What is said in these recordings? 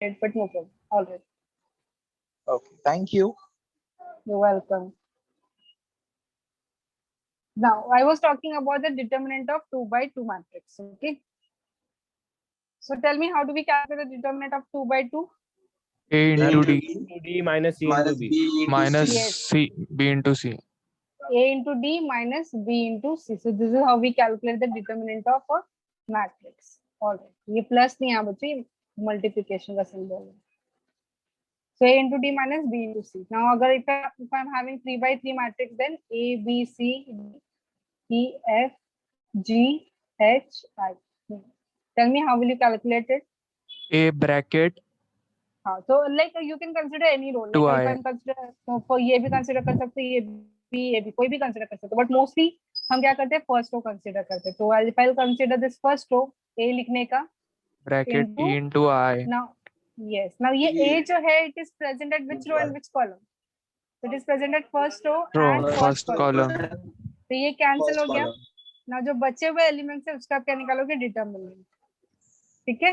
but no problem. All right. Okay, thank you. You're welcome. Now, I was talking about the determinant of 2 by 2 matrix. Okay. So tell me, how do we calculate the determinant of 2 by 2? A into D into D minus C into B. minus Yes. C B into C. A into D minus B into C. So this is how we calculate the determinant of a matrix. All right. ये plus नहीं यहाँ बच्चे, multiplication का symbol है. So A into D minus B into C. Now अगर if I'm having 3 by 3 matrix, then A, B, C, D, E, F, G, H, I. Tell me, how will you calculate it? A bracket हाँ, so like you can consider any role. To Like I. if I'm consider, so for ये भी consider कर सकते हैं, ये भी कोई भी consider कर सकते हैं. But mostly हम क्या करते हैं, first row consider करते हैं. तो if I'll consider this first row, A लिखने का bracket into, E into I. now yes, now ये A जो है, it is present at which row and which column? So it is present at first row and First column. तो ये cancel हो गया. Now जो बचे हुए elements है उसका आप क्या निकालोगे, determinant. ठीक है,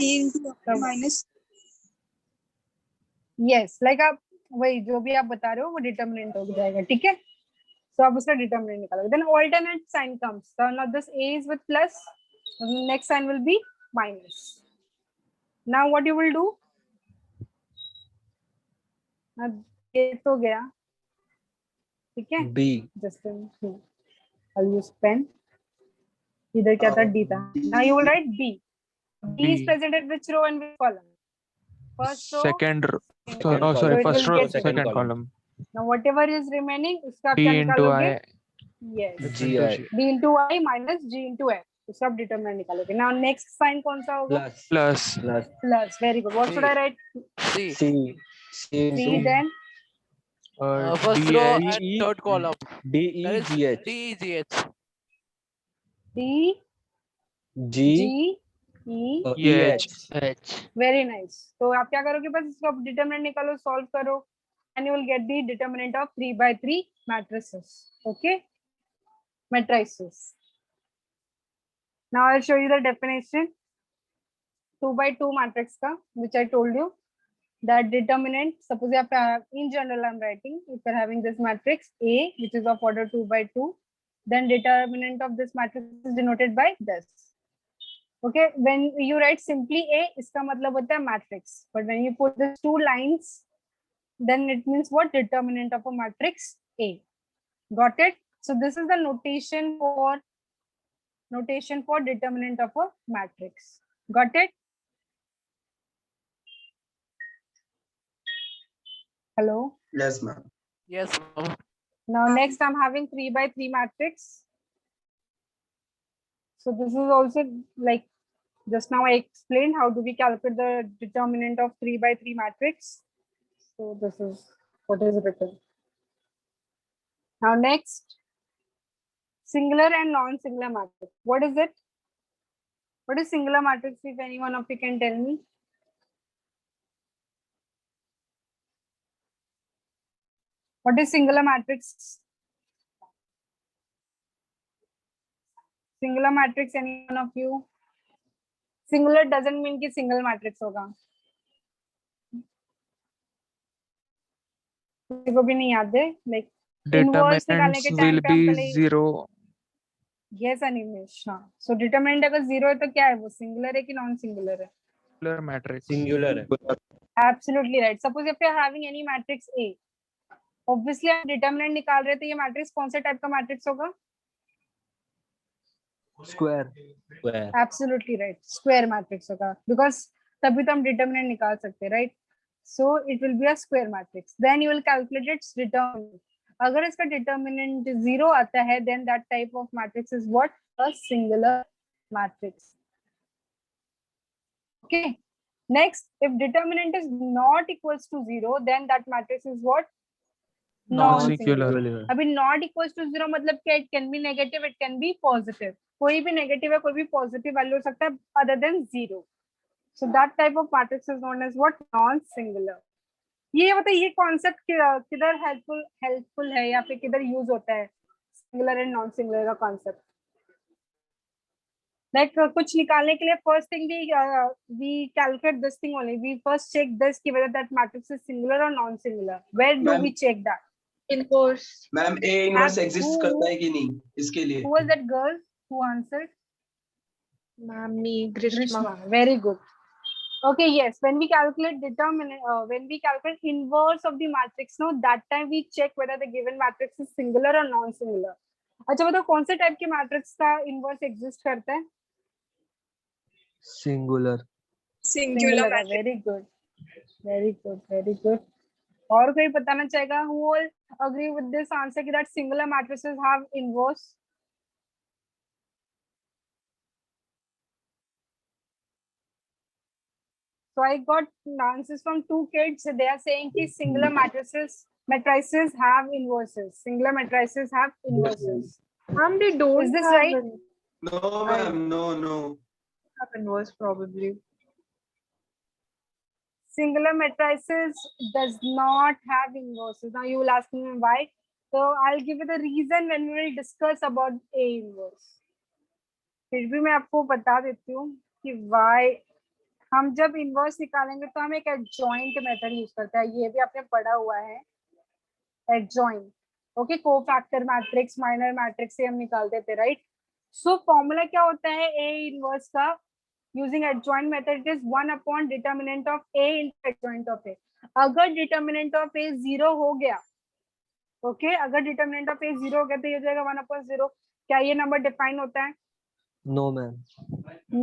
minus यस, लाइक आप वही जो भी आप बता रहे हो वो डिटरमिनेंट हो जाएगा. ठीक है, तो आप उसका डिटरमिनेंट निकालोगे. Then alternate sign comes. So now this a is with plus, next sign will be minus. Now what you will do, ये तो गया. ठीक है, B. Just I'll use pen. इधर क्या था, d था. Now you will write b. B is B. present at which row and which column? First row. Second row. Second Oh, sorry. So it First will row. get Second second column. Now whatever is remaining, उसका आप D क्या into निकालोगे? I. Yes. G into I. G. D into I minus G into F. तो सब determinant निकालोगे. Now next sign कौन सा होगा? Plus. Plus Plus. Very good. What should I write? C. C. C C into then First D row H and third column. D E That is G H. D E G H. D G G E. E H. H. Very nice. तो आप क्या करोगे, बस इसको determinant निकालो, solve करो, and you will get the determinant of 3 by 3 matrices. Okay, matrices. Now I'll show you the definition. 2 by 2 matrix का, which I told you. That determinant, suppose if I have, in general I'm writing, if you're having this matrix A, which is of order 2 by 2, then determinant of this matrix is denoted by this. Okay, when you write simply A, इसका मतलब होता है matrix. But when you put these two lines, then it means what? Determinant of a matrix A. Got it? So this is the notation for determinant of a matrix. Got it? Hello? Yes, ma'am. Yes, ma'am. Now next I'm having 3 by 3 matrix. So this is also like, just now I explained how do we calculate the determinant of 3 by 3 matrix. So this is what is written. Now next, singular and non-singular matrix. What is it? What is singular matrix, if any one of you can tell me? What is singular matrix? Singular matrix, any one of you? Singular doesn't mean कि single matrix होगा. किसी को भी नहीं याद है, like inverse निकालने determinants के will time पे हम be पहले. zero. Yes, Animesh. हाँ. So determinant अगर zero है तो क्या है वो, singular है कि non-singular है? Singular matrix. Singular है. Absolutely right. Suppose if you are having any matrix A, obviously आप determinant निकाल रहे हैं तो ये matrix कौन से type का matrix होगा? Square. Square. Absolutely right. Square matrix होगा, because तभी तो हम determinant निकाल सकते हैं, right? So it will be a square matrix. Then you will calculate its determinant. अगर इसका determinant 0 आता है, then that type of matrix is what? A singular matrix. Okay. Next, if determinant is not equals to 0, then that matrix is what? Non-singular. अभी not equals to 0 मतलब क्या? It can be negative, it can be positive. कोई भी negative है, कोई भी positive value हो सकता है other than 0. So that type of matrix is known as what? Non-singular. ये बताइए, ये concept किधर helpful है या फिर किधर use होता है? Singular and non-singular का concept. Like कुछ निकालने के लिए first thing we calculate this thing only. We first check this कि whether that matrix is singular or non-singular. Where do Ma'am. we check that? Inverse. Ma'am A inverse Have exist who- करता है कि नहीं इसके लिए? Who was that girl who answered? Ma'am, me, Grishma. Grishma. Very good. Okay, yes. When we calculate when we calculate inverse of the matrix, no, that time we check whether the given matrix is singular or non-singular. अच्छा बताओ कौन से type के matrix का inverse exist करता है? Singular. Singular matrix. Very good, very good, very good. और कोई बताना चाहेगा? Who will agree with this answer कि that singular matrices have inverse? So I got answers from two kids. They are saying कि singular matrices have inverses. Singular matrices have inverses. Ma'am, they don't Is this have right? No ma'am, no. have inverse probably. Singular matrices does not have inverses. Now you will ask me why. So I'll give you the reason when we will discuss about A inverse. फिर भी मैं आपको बता देती हूँ कि why. हम जब इनवर्स निकालेंगे तो हम एक एडजॉइंट मेथड यूज करते हैं. ये भी आपने पढ़ा हुआ है, adjoint. Okay, cofactor matrix, minor matrix से हम निकालते थे, राइट? सो फॉर्मूला क्या होता है ए इनवर्स का? Using adjoint method, it is 1 upon determinant of A into adjoint of A. अगर डिटर्मिनेंट ऑफ ए 0 हो गया, ओके, अगर डिटर्मिनेंट ऑफ ए 0 हो गया तो ये हो जाएगा 1 अपॉन 0. क्या ये नंबर डिफाइन होता है? No, ma'am.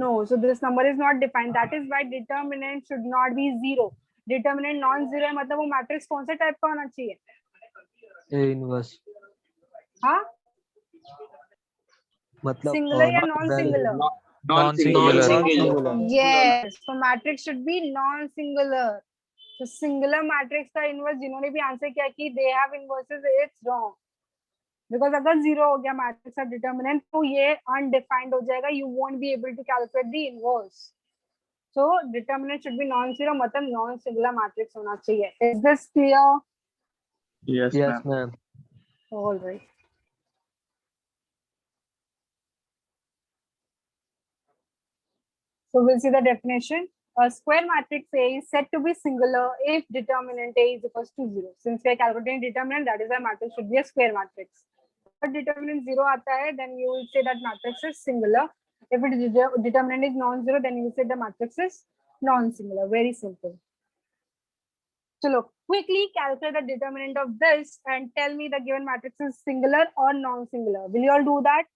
No, so this number is not defined. That is why determinant should not be 0. Determinant non-zero है, मतलब वो मैट्रिक्स कौन से टाइप का होना चाहिए? A inverse. हाँ, मतलब सिंगुलर या not non valid. Singular? Non-singular. Non-singular. Yes, so matrix should be non-singular. So singular matrix का inverse जिन्होंने भी आंसर किया कि they have inverses, it's wrong. Because अगर 0 हो गया मैट्रिक्स का डिटर्मिनेंट तो ये अनडिफाइंड हो जाएगा. You won't be able to calculate the inverse. So determinant should be non-zero, मतलब non-singular matrix होना चाहिए. Is this clear? Yes, ma'am. All right. So we'll see the definition. A square matrix A is said to be singular if determinant A is equals to 0. Since we are calculating determinant, that is why matrix should be a square matrix. If determinant 0 आता है, then you will say that matrix is singular. If it is determinant is non-zero, then you will say the matrix is non-singular. Very simple. Chalo, quickly calculate the determinant of this and tell me the given matrix is singular or non-singular. Will you all do that?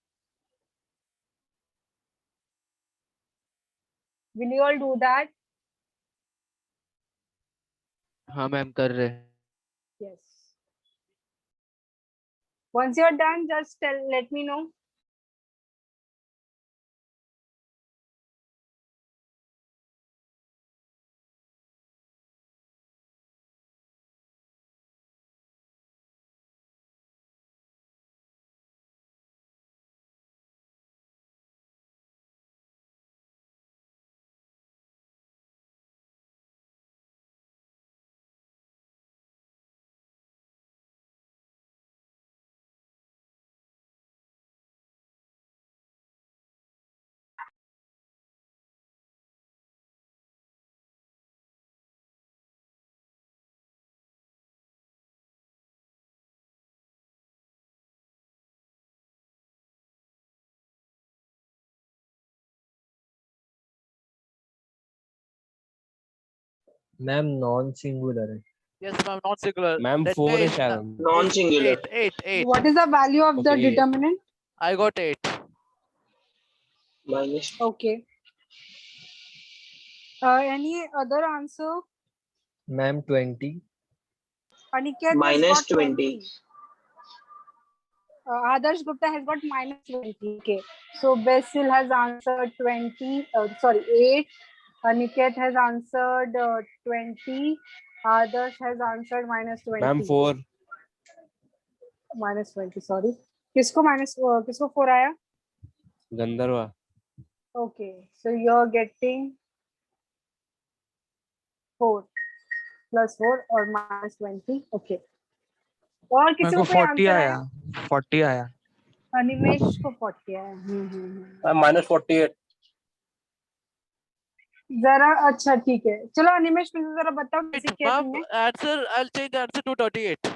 Will you all do that? हाँ ma'am कर रहे हैं. Yes. Once you're done, just let me know. Ma'am non singular है. Yes ma'am, not singular. Ma'am Let 4 me- है शायद. Non-singular. Eight. What is the value of the Okay. determinant? I got 8. Minus. Okay. Any other answer? Ma'am 20. Aniket has Minus got 20. Adarsh Gupta has got minus 20. Okay. So Basil has answered 20. Sorry, 8. Aniket has answered 20. Adarsh has answered minus 20. Ma'am 4. Minus 20. Sorry. किसको 4 आया? Gandharva. Okay. So you're getting 4 plus 4 or minus 20. Okay. और किसी मेरे को को कोई 40 answer आया. है? 40 आया. निमेश को 40 आया. Minus 48. जरा अच्छा ठीक है, चलो अनिमेश मुझे जरा बताओ कैसे किया Ma'am, तुमने। answer, I'll change the answer to 38.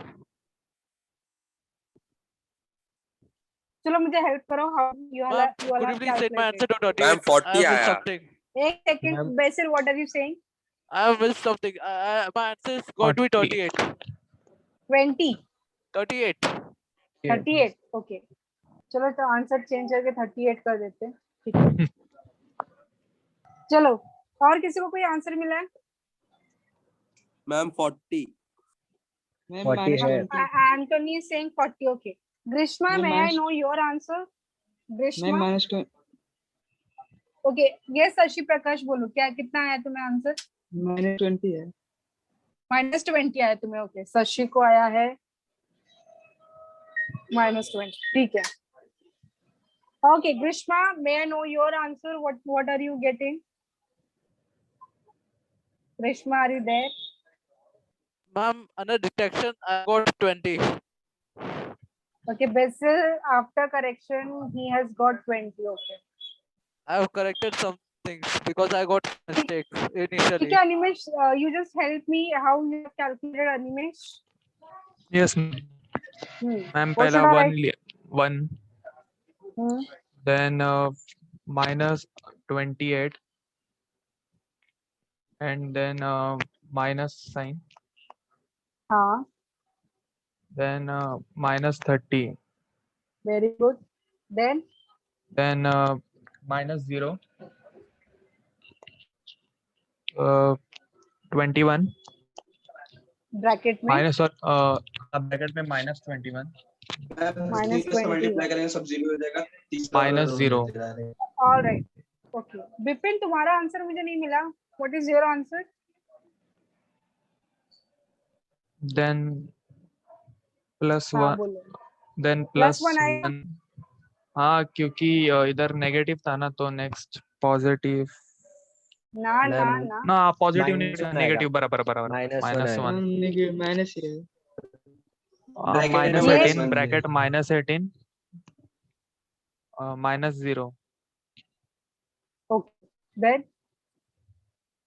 चलो मुझे हेल्प करो, how you Ma'am, you could you have please change my answer calculated. to ma'am 38? I 40 have missed आया। something. एक second, Ma'am. Basil what are you saying? I have missed something. My answer is going to be 40. 38. 20 38. 38 okay, चलो तो answer change करके 38 कर देते हैं, ठीक है। चलो, और किसी को कोई आंसर मिला है? मैम 40। 40 है। Anthony is saying 40, okay. Grishma, may I know your answer? Grishma? Okay, yes Shashi Prakash बोलो, क्या कितना आया तुम्हें आंसर? -20 है। -20 आया तुम्हें, ओके। शशि को आया है -20, ठीक है। Okay, Grishma, may I know your answer? What are you getting? Grishma, are you there? Ma'am, under detection, I got 20. Okay, Basil, after correction, he has got 20, okay. I have corrected some things because I got mistakes initially. ठीक है Animesh, you just help me how you have calculated Animesh. Yes, ma'am. Ma'am, What पहला should I one write? one, then minus 28, and then minus sign, हाँ, then minus 30, very good. Then minus 0, 21, bracket में minus और bracket में minus 21, minus 20. Multiply करेंगे सब zero हो जाएगा। minus 0, All right, okay. Vipin, तुम्हारा आंसर मुझे नहीं मिला. What is your answer? then plus हाँ 1, बोलो. then Plus plus 1 आएगा. 1. हाँ, क्योंकि इधर नेगेटिव था ना, तो नेक्स्ट पॉजिटिव ना ना Ma'am, ना. ना, पॉजिटिव minus one नेगेटिव आएगा। बराबर बराबर Minus one माइनस आएगा। वन माइनस ही रहेगा। माइनस ये- 18 bracket minus 18 minus 0, Okay. Then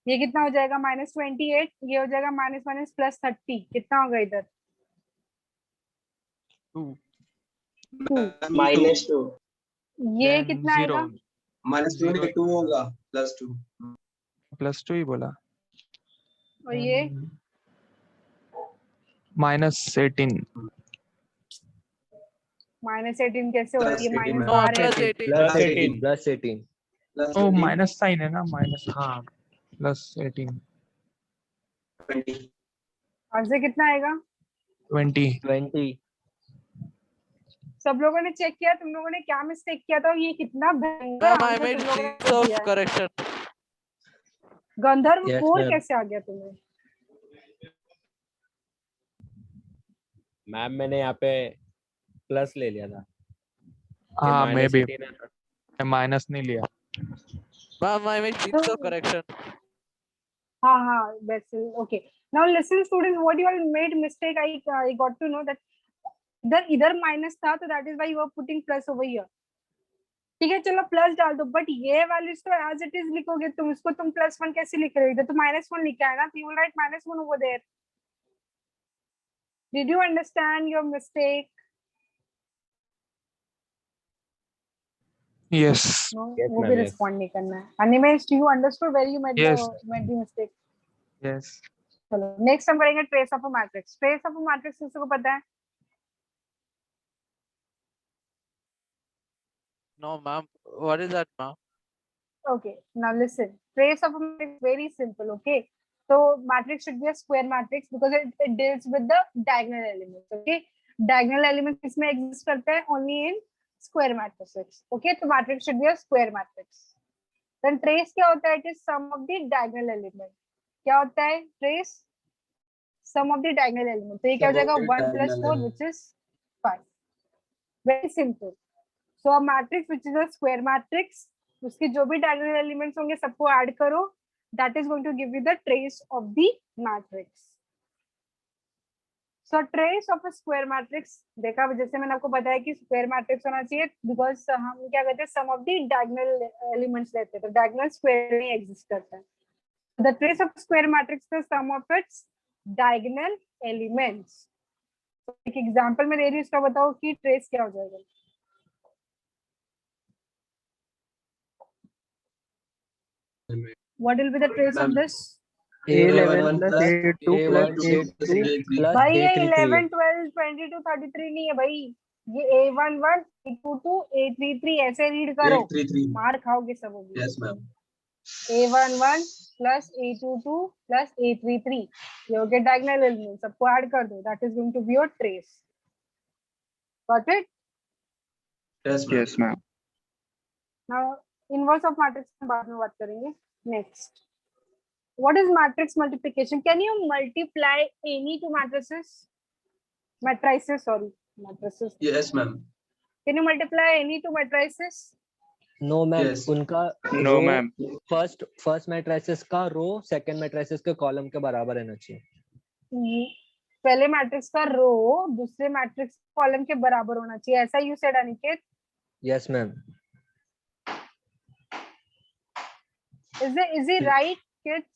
ये कितना हो जाएगा? -28. ये हो जाएगा माइनस प्लस 30. कितना होगा इधर? 2, -2 ये then कितना 0, आएगा? -2 2 होगा +2 +2 ही बोला, और ये minus 18, -18 कैसे होगा? ये Plus 18 माइनस No, बाहर है. plus 18. Plus Plus 18. Plus 18. ओ माइनस साइन है ना, माइनस, हाँ +18, 20 और से कितना आएगा? 20, 20. सब लोगों ने चेक किया, तुम लोगों ने क्या मिस्टेक किया था? ये कितना भयंकर Ma'am, I आंसर made तुम लोगों ने 6 of दिया है. correction. गंधर्व Yes, 4 ma'am. कैसे आ गया तुम्हें? मैम मैंने यहाँ पे प्लस ले लिया था। हाँ मैं भी -18 माइनस नहीं लिया। Ma'am, I made 6 of correction. हाँ, that's it. Okay. Now listen, students, what you all made mistake. I got to know that इधर माइनस था, तो that is why you are putting plus over here. ठीक है, चलो plus डाल दो, but ये वैल्यूज तो एज इट इज लिखोगे तुम, इसको तुम +1 कैसे लिख रहे हो? इधर तो -1 लिखा है ना, तो you will write -1 over there. Did you understand your mistake? Yes. No, Yes, वो ma'am, भी yes. रिस्पॉन्ड नहीं करना है. Animesh, do you understood where you made Yes. the mistake? Yes. चलो नेक्स्ट हम करेंगे trace of a matrix. Trace of a matrix किसी को पता है? No, ma'am. What is that, ma'am? Okay, now listen. Trace of a matrix is very simple. Okay, so matrix should be a square matrix because it deals with the diagonal elements. Okay, diagonal elements इसमें exist करते हैं only in square matrices. Okay, तो matrix should be a square matrix. Then trace क्या होता है? It is sum of the diagonal element. क्या होता है trace? Sum of the diagonal element. तो ये क्या हो जाएगा? 1 plus 4 which is 5. Very simple. So a matrix which is a square matrix, उसके जो भी diagonal elements होंगे सबको ऐड करो, that is going to give you the trace of the matrix. So trace of a square matrix, देखा जैसे मैंने आपको बताया कि square matrix होना चाहिए because हम क्या कहते हैं sum of the diagonal elements लेते हैं, तो diagonal square में exist करता है. The trace of square matrix is the sum of its diagonal elements. तो एक एग्जांपल में दे रही हूँ, इसका बताओ कि ट्रेस क्या हो जाएगा. What will be the trace of this? A11 plus A2 plus A2 A3 plus भाई ये A33 है। 11, 12, 22, 33 नहीं है भाई, ये A11, A22, A33 ऐसे रीड करो, 833 मार खाओगे सब होगी. yes ma'am A11 plus A22 plus A33 ये हो गया diagonal element, सबको ऐड कर दो, that is going to be your trace. Got it? yes ma'am yes ma'am Now inverse of matrix हम बाद में बात करेंगे. Next, what is matrix multiplication? Can you multiply any two matrices? Matrices, sorry, matrices. yes ma'am Can you multiply any two matrices? No ma'am Yes. उनका No, ma'am. First matrices का row second matrices के column के बराबर रहना चाहिए. पहले matrix का रो दूसरे मैट्रिक्स कॉलम के बराबर होना चाहिए, ऐसा you said Aniket. Yes ma'am. Is he right kids?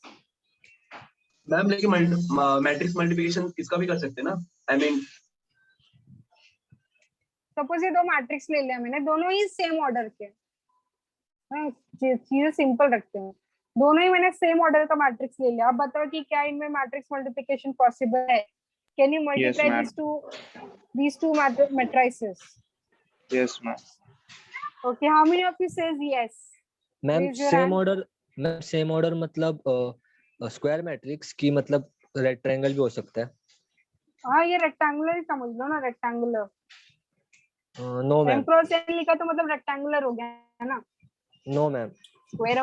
Ma'am लेकिन मैट्रिक्स मल्टीप्लिकेशन इसका भी कर सकते हैं ना आई मीन सपोज ये दो मैट्रिक्स ले लिया मैंने, दोनों ही सेम ऑर्डर के. हाँ, चीजें सिंपल रखते हैं. दोनों ही मैंने सेम ऑर्डर का मैट्रिक्स ले लिया. अब बताओ कि क्या इनमें मैट्रिक्स मल्टीप्लिकेशन पॉसिबल है? Can you multiply ma'am. these two matrices? yes ma'am Okay, how many of you says yes? Ma'am Raise your hand. Same order मतलब स्क्वायर मैट्रिक्स की मतलब रेक्टेंगल भी हो सकता है. हाँ, ये रेक्टेंगुलर ही समझ लो ना, rectangular. No m ma'am. cross n लिखा तो मतलब रेक्टेंगुलर हो गया है ना. नो मैम स्क्वायर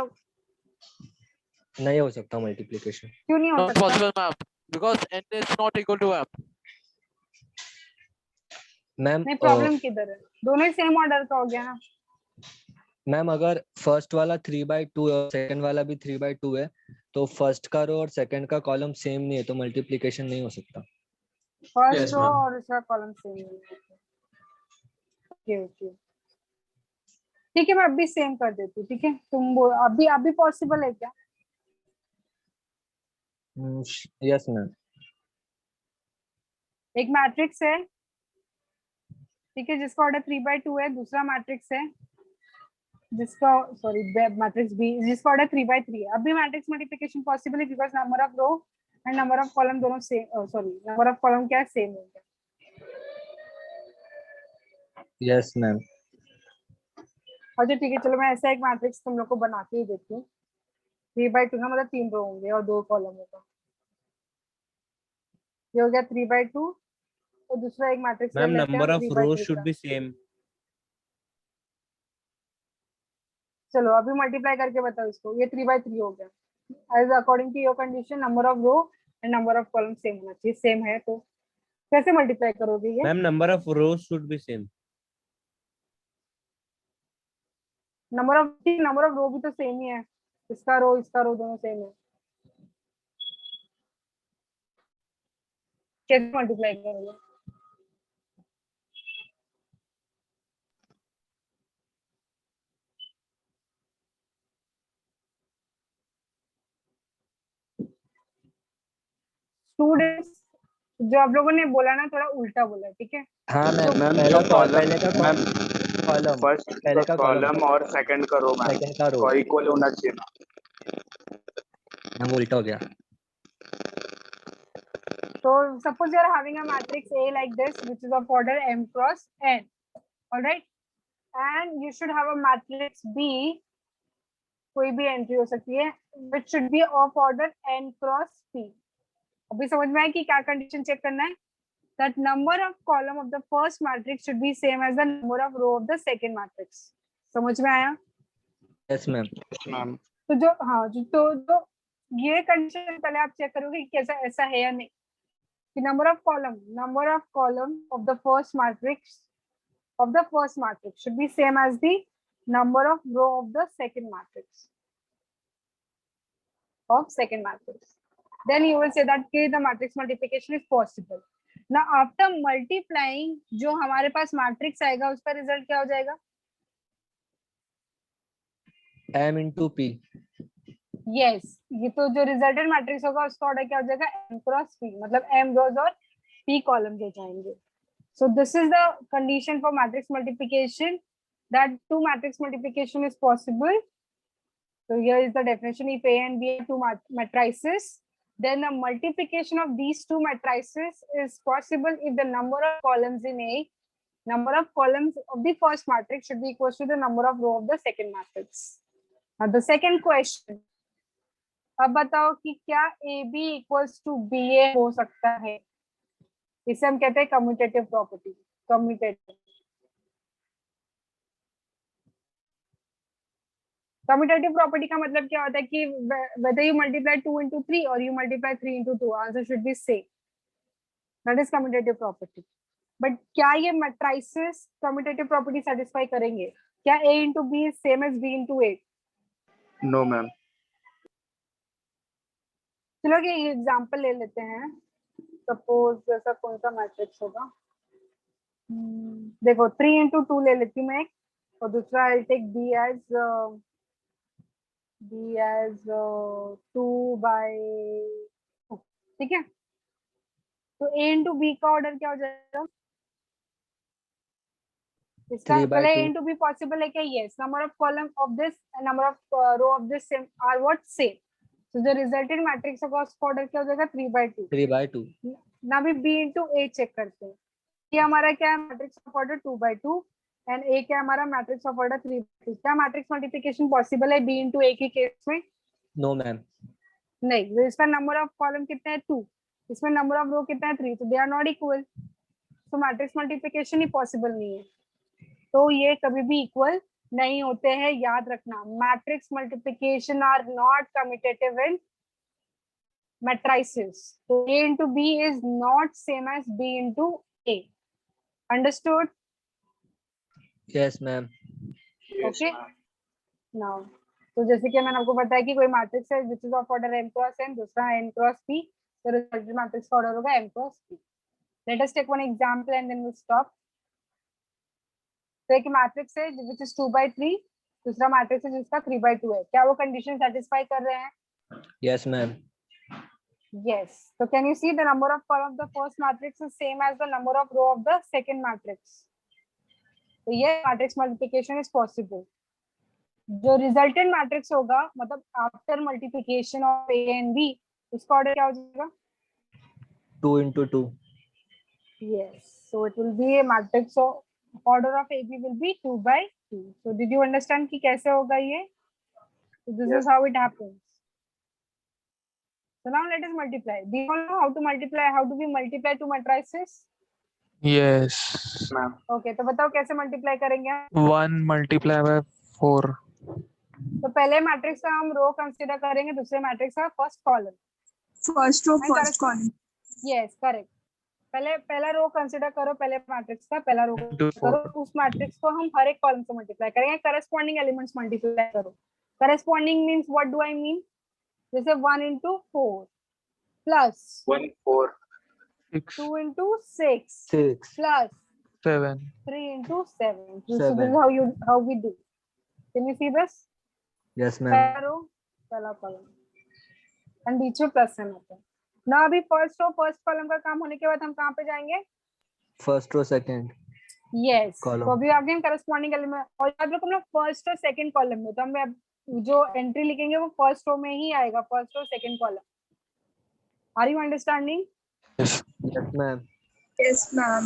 नहीं हो सकता मल्टीप्लिकेशन. क्यों नहीं हो Not सकता? possible, ma'am. Because n is not equal to m. Ma'am नहीं, प्रॉब्लम किधर है? दोनों ही सेम ऑर्डर का हो गया ना. मैम अगर फर्स्ट वाला 3/2 है और सेकंड वाला भी 3/2 है तो फर्स्ट का रो और सेकंड का कॉलम सेम नहीं है तो मल्टीप्लिकेशन नहीं हो सकता. फर्स्ट Yes, रो ma'am. और इसका कॉलम सेम है. ओके ओके, ठीक है, मैं अभी सेम कर देती हूँ. ठीक है, तुम अभी पॉसिबल है क्या? Yes ma'am. एक मैट्रिक्स है, ठीक है, जिसका ऑर्डर 3/2 है. दूसरा मैट्रिक्स है जिसका मैट्रिक्स बी जिसका ऑर्डर 3/3 है. अभी मैट्रिक्स मल्टीप्लिकेशन पॉसिबल है because number of row and number of column दोनों सेम, नंबर ऑफ कॉलम क्या है, सेम हो गया. Yes ma'am. अच्छा ठीक है, चलो मैं ऐसा एक मैट्रिक्स तुम लोग को बना के ही देती हूँ. 3/2 ना मतलब 3 रो होंगे और 2 कॉलम होगा. ये हो गया 3/2 और दूसरा एक matrix ma'am number of rows should be same. चलो अभी मल्टीप्लाई करके बताओ इसको. ये 3/3 हो गया. As according to your condition number of row and number of column same होना चाहिए. सेम है तो कैसे मल्टीप्लाई करोगे ये? Ma'am number of rows should be same. Number of row भी तो सेम ही है. इसका रो दोनों सेम है. कैसे मल्टीप्लाई करोगे? स्टूडेंट्स, जो आप लोगों ने बोला ना थोड़ा उल्टा बोला, ठीक है? हाँ मैम. मैम पहला जो कॉलम पहले का मैम कॉलम फर्स्ट पहले का कॉलम और सेकंड का रो मैम सेकंड का रो इक्वल होना चाहिए ना. मैम उल्टा हो गया. So suppose you are having a matrix A like this, which is of order m cross n, all right, and you should have a matrix B, कोई भी entry हो सकती है, which should be of order n cross p. अभी समझ में आया कि क्या कंडीशन चेक करना है? That number of column of the first matrix should be same as the number of row of the second matrix. समझ में आया? Yes ma'am. मैम तो जो ये कंडीशन पहले आप चेक करोगे कि कैसा ऐसा है या नहीं. The number of column of the first matrix should be same as the number of row of the second matrix. Then you will say that the matrix multiplication is possible. Now after multiplying, जो हमारे पास matrix आएगा उसका result क्या हो जाएगा? m into p. Yes, ये तो जो रिजल्टेंट मैट्रिक्स होगा उसका ऑर्डर क्या हो जाएगा, m क्रॉस p, मतलब m रोज और p कॉलम हो जाएंगे. So this is the condition for matrix multiplication, that two matrix multiplication is possible. So here is the definition: if A and B are two matrices, then the multiplication of these two matrices is possible if the number of columns in A, number of columns of the first matrix should be equal to the number of row of the second matrix. Now the second question, अब बताओ कि क्या AB equals to BA हो सकता है? इसे हम कहते हैं कम्यूटेटिव प्रॉपर्टी. कम्यूटेटिव प्रॉपर्टी का मतलब क्या होता है कि whether you multiply 2 into 3 or you multiply 3 into 2, answer should be same. That is commutative property. But क्या ये matrices commutative property satisfy करेंगे? क्या A into B is same as B into A? No, ma'am. चलो कि example ले लेते हैं. Suppose जैसा कौन सा मैट्रिक्स होगा, देखो 3 into 2 ले लेती हूँ मैं एक, और दूसरा I'll take B as 2 by 2. ठीक है, तो A into B का ऑर्डर क्या हो जाएगा? इसका 3 by पहले A 2. into B पॉसिबल है क्या? Yes. Number of column of this and number of row of this same are what, same. तो जो रिजल्टेंट मैट्रिक्स होगा उसका ऑर्डर क्या हो जाएगा? 3 by 2. 3 by 2. ना भी B into A चेक करते हैं. ये हमारा क्या है? Matrix of order 2 by 2 and A क्या हमारा? Matrix of order 3 by 2. क्या मैट्रिक्स मल्टीप्लिकेशन पॉसिबल है B into A के केस में? No, ma'am. नहीं. तो इसका नंबर ऑफ कॉलम कितना है? 2. इसमें नंबर ऑफ रो कितना है? 3. तो दे आर नॉट इक्वल. तो मैट्रिक्स मल्टीप्लिकेशन ही पॉसिबल नहीं है. तो ये कभी भी इक्वल नहीं होते हैं, याद रखना. Matrix multiplication are not commutative in matrices. So A into B is not same as B into A. Understood? Yes, ma'am. Yes, Okay. ma'am. Now, तो जैसे कि मैंने आपको बताया कि कोई मैट्रिक्स है which is of order m cross n, दूसरा n cross p, तो रिजल्टेंट मैट्रिक्स का ऑर्डर होगा m cross p. Let us take one example and then we'll stop. तो एक मैट्रिक्स है which is 2 by 3, दूसरा मैट्रिक्स है जिसका 3 by 2 है. क्या वो कंडीशन सेटिस्फाई कर रहे हैं? Yes, ma'am. Yes. So can you see the number of column of the first matrix is same as the number of row of the second matrix? तो ये मैट्रिक्स मल्टीप्लिकेशन इज पॉसिबल. जो resultant matrix होगा, मतलब after multiplication of A and B, उसका order क्या हो जाएगा? 2 into 2. Yes. So it will be a matrix of order of AB will be 2 by 2. So did you understand कि कैसे होगा ये? So this is how it happens. So now let us multiply. Do you all know how to multiply? How do we multiply two matrices? Yes. Ma'am. Okay, तो बताओ कैसे multiply करेंगे हम? 1 multiply by 4. तो पहले मैट्रिक्स का हम रो consider करेंगे, दूसरे मैट्रिक्स का first column. First row, And first column. Yes, correct. पहला रो कंसीडर करो, पहले मैट्रिक्स का पहला रो Into करो, 4. उस मैट्रिक्स को हम हर एक कॉलम से मल्टीप्लाई करेंगे. करस्पॉन्डिंग एलिमेंट्स मल्टीप्लाई करो. Corresponding means what do I mean? जैसे 1 into 4 plus 1, 4. 6, 2 into 6 6. plus 7. 3 into 7. So this 7. is how we do. Can you see this? Yes, ma'am. पहला रो पहला कॉलम एंड बीच में प्लस साइन होता है ना. अभी फर्स्ट रो फर्स्ट कॉलम का काम होने के बाद हम कहाँ पे जाएंगे? First row, second. Yes. Column. तो अभी आगे हम करस्पॉन्डिंग एलिमेंट, और याद रखो ना फर्स्ट और सेकंड कॉलम में, तो हम जो एंट्री लिखेंगे वो फर्स्ट रो में ही आएगा, फर्स्ट और second column. Are you understanding? Yes. Yes, ma'am. Yes, ma'am.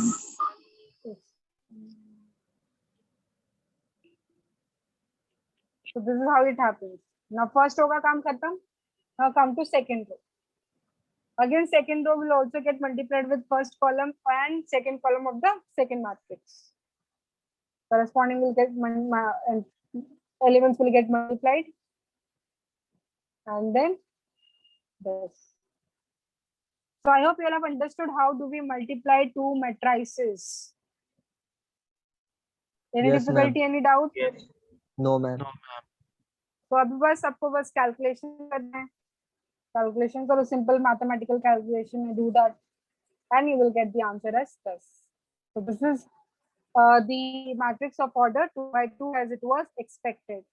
So this is how it happens. Now first row का काम खत्म. Now come to second row. Again second row will also get multiplied with first column and second column of the second matrix. Corresponding will get elements will get multiplied, and then this. So I hope you all have understood how do we multiply two matrices. Any Yes, ma'am. difficulty, any doubt? Yes. No, ma'am. No, ma'am. तो अभी बस आपको बस calculation करना है. Calculation करो, simple mathematical calculation में, do that and you will get the answer as this. So this is the matrix of order 2 by 2 as it was expected.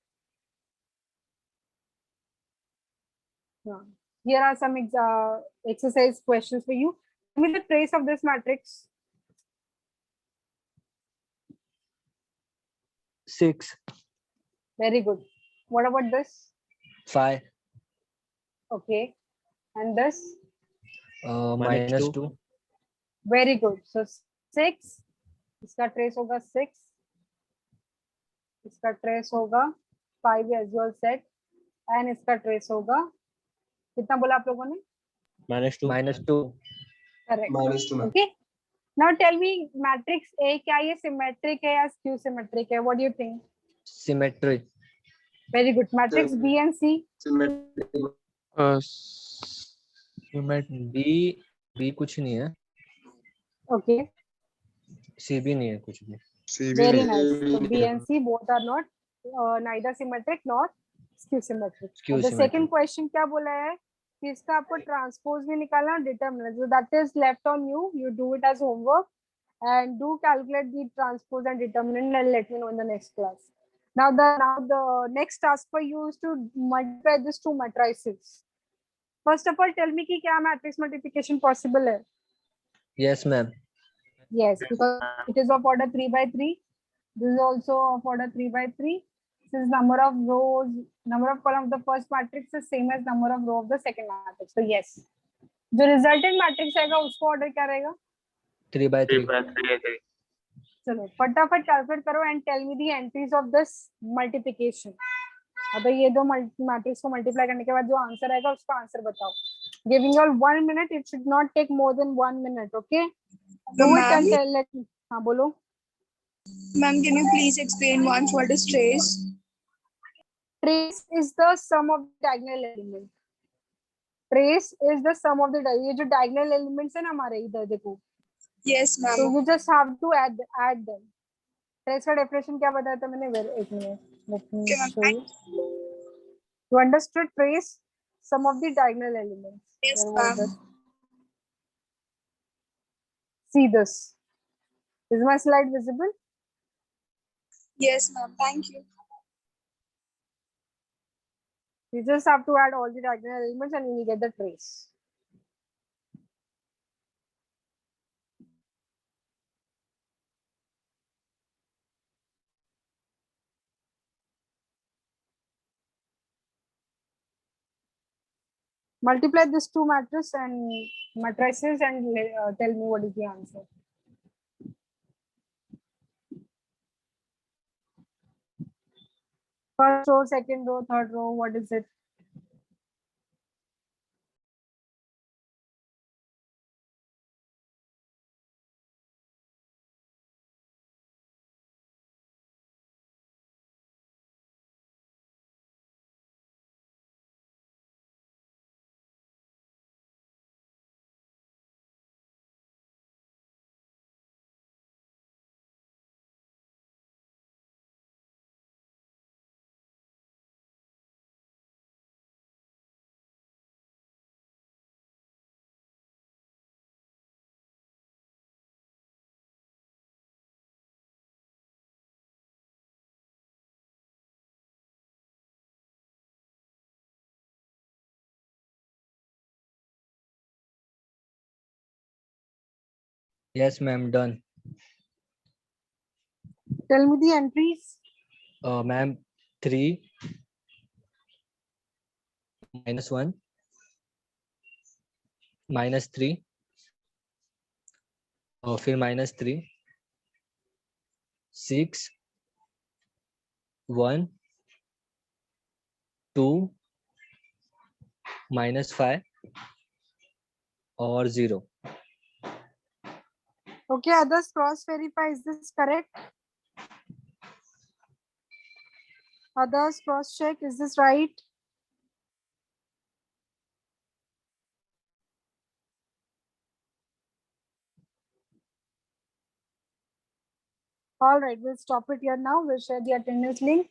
Yeah. Here are some exercise questions for you. Give me the trace of this matrix. 6, Very good. What about this? 5, Okay. And this? minus 2, Very good. So 6. इसका trace होगा 6. इसका trace होगा 5 as well said. And इसका trace होगा कितना बोला आप लोगों ने? minus 2, Correct. -2 ma'am. Okay. Now tell me matrix A क्या ये symmetric है या skew symmetric है? What do you think? symmetry, Very good. Matrix B and C. Symmetric. Symmetry. B कुछ नहीं है, Okay. C भी नहीं है कुछ भी. Very nice. So B and C both are not neither symmetric nor skew symmetric. Skew The symmetric. second question क्या बोला है कि इसका आपको ट्रांसपोज भी निकालना है determinant. So that is left on you. You do it as homework and do calculate the transpose and determinant and let me know in the next class. Now the next task for you is to multiply these two matrices. First of all, tell me कि क्या matrix multiplication possible है? Yes ma'am. Yes, because it is of order 3 by 3. This is also of order 3 by 3. Since number of rows, number of columns of the first matrix is same as number of row of the second matrix. So yes. जो resultant matrix आएगा उसको order क्या रहेगा? 3 by 3. चलो फटाफट calculate करो and tell me the entries of this multiplication. अब ये दो मैट्रिक्स को मल्टीप्लाई करने के बाद जो आंसर आएगा उसका आंसर बताओ. Giving you all 1 minute. It should not take more than 1 minute. Okay. Do it and tell. Let me. हाँ बोलो. Ma'am, can you please explain once what is trace? Trace is the sum of the diagonal element. Trace is the sum of the ये जो diagonal elements है ना हमारे इधर देखो. Yes, ma'am. So you just have to add them. Trace का definition क्या बताया था मैंने? एक minute. Let me Okay, ma'am. show you. You understood trace? Sum of the diagonal elements. Yes, Where was ma'am. it? See this. Is my slide visible? Yes, ma'am. Thank you. You just have to add all the diagonal elements and you will get the trace. Multiply these two matrices and tell me what is the answer. First row, second row, third row, what is it? Yes ma'am, done. Tell me the entries. Ma'am, 3 -1 -3 और फिर -3 6 1 2 -5 और 0. Okay, others cross verify. Is this correct? Others cross check. Is this right? All right, we'll stop it here now. We'll share the attendance link.